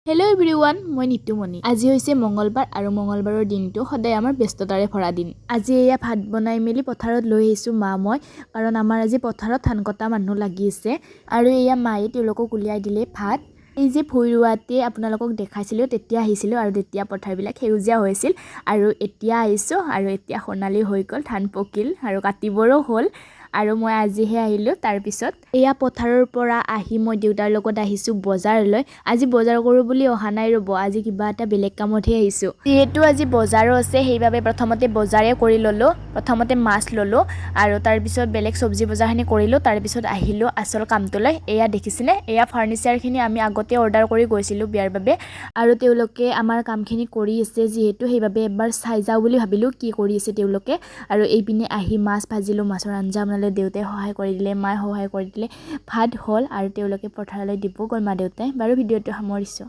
Hello' everyone, মই নিতুমণি। আজি হৈছে মঙ্গলবাৰ আৰু মঙ্গলবাৰৰ দিনটো সদায় আমাৰ ব্যস্ততাৰে ভৰা দিন। আজি এয়া ভাত বনাই মেলি পথাৰত লৈ আহিছোঁ মই কাৰণ আমাৰ আজি পথাৰত ধান কটা মানুহ লাগি আছে আৰু এয়া মায়ে তেওঁলোকক উলিয়াই দিলে ভাত। এই যে ভুই ৰোৱাতে আপোনালোকক দেখাইছিলোঁ, তেতিয়া আহিছিলোঁ আৰু তেতিয়া পথাৰবিলাক সেউজীয়া হৈছিল আৰু এতিয়া আহিছোঁ আৰু এতিয়া সোণালী হৈ গ'ল, ধান পকিল আৰু কাটিবৰো হ'ল আৰু মই আজিহে আহিলোঁ। তাৰপিছত এয়া পথাৰৰ পৰা আহি মই দেউতাৰ লগত আহিছোঁ বজাৰলৈ। আজি বজাৰ কৰোঁ বুলি অহা নাই ৰ'ব, আজি কিবা এটা বেলেগ কামতহে আহিছোঁ। যিহেতু আজি বজাৰো আছে সেইবাবে প্ৰথমতে বজাৰে কৰি ল'লোঁ। প্ৰথমতে মাছ ল'লোঁ আৰু তাৰপিছত বেলেগ চব্জি বজাৰখিনি কৰিলোঁ, তাৰপিছত আহিলোঁ আচল কামটোলৈ। এয়া দেখিছেনে, এয়া ফাৰ্নিচাৰখিনি আমি আগতে অৰ্ডাৰ কৰি গৈছিলোঁ বিয়াৰ বাবে আৰু তেওঁলোকে আমাৰ কামখিনি কৰি আছে যিহেতু সেইবাবে এবাৰ চাই যাওঁ বুলি ভাবিলোঁ কি কৰি আছে তেওঁলোকে। আৰু এইপিনে আহি মাছ ভাজিলোঁ, মাছৰ আঞ্জা বনালে, দেউতাই সহায় কৰি দিলে, মায়ে সহায় কৰি দিলে, ভাত হ'ল আৰু তেওঁলোকে পথাৰলৈ দিব গ'ল মা দেউতাই। বাৰু ভিডিঅ'টো সামৰিছোঁ।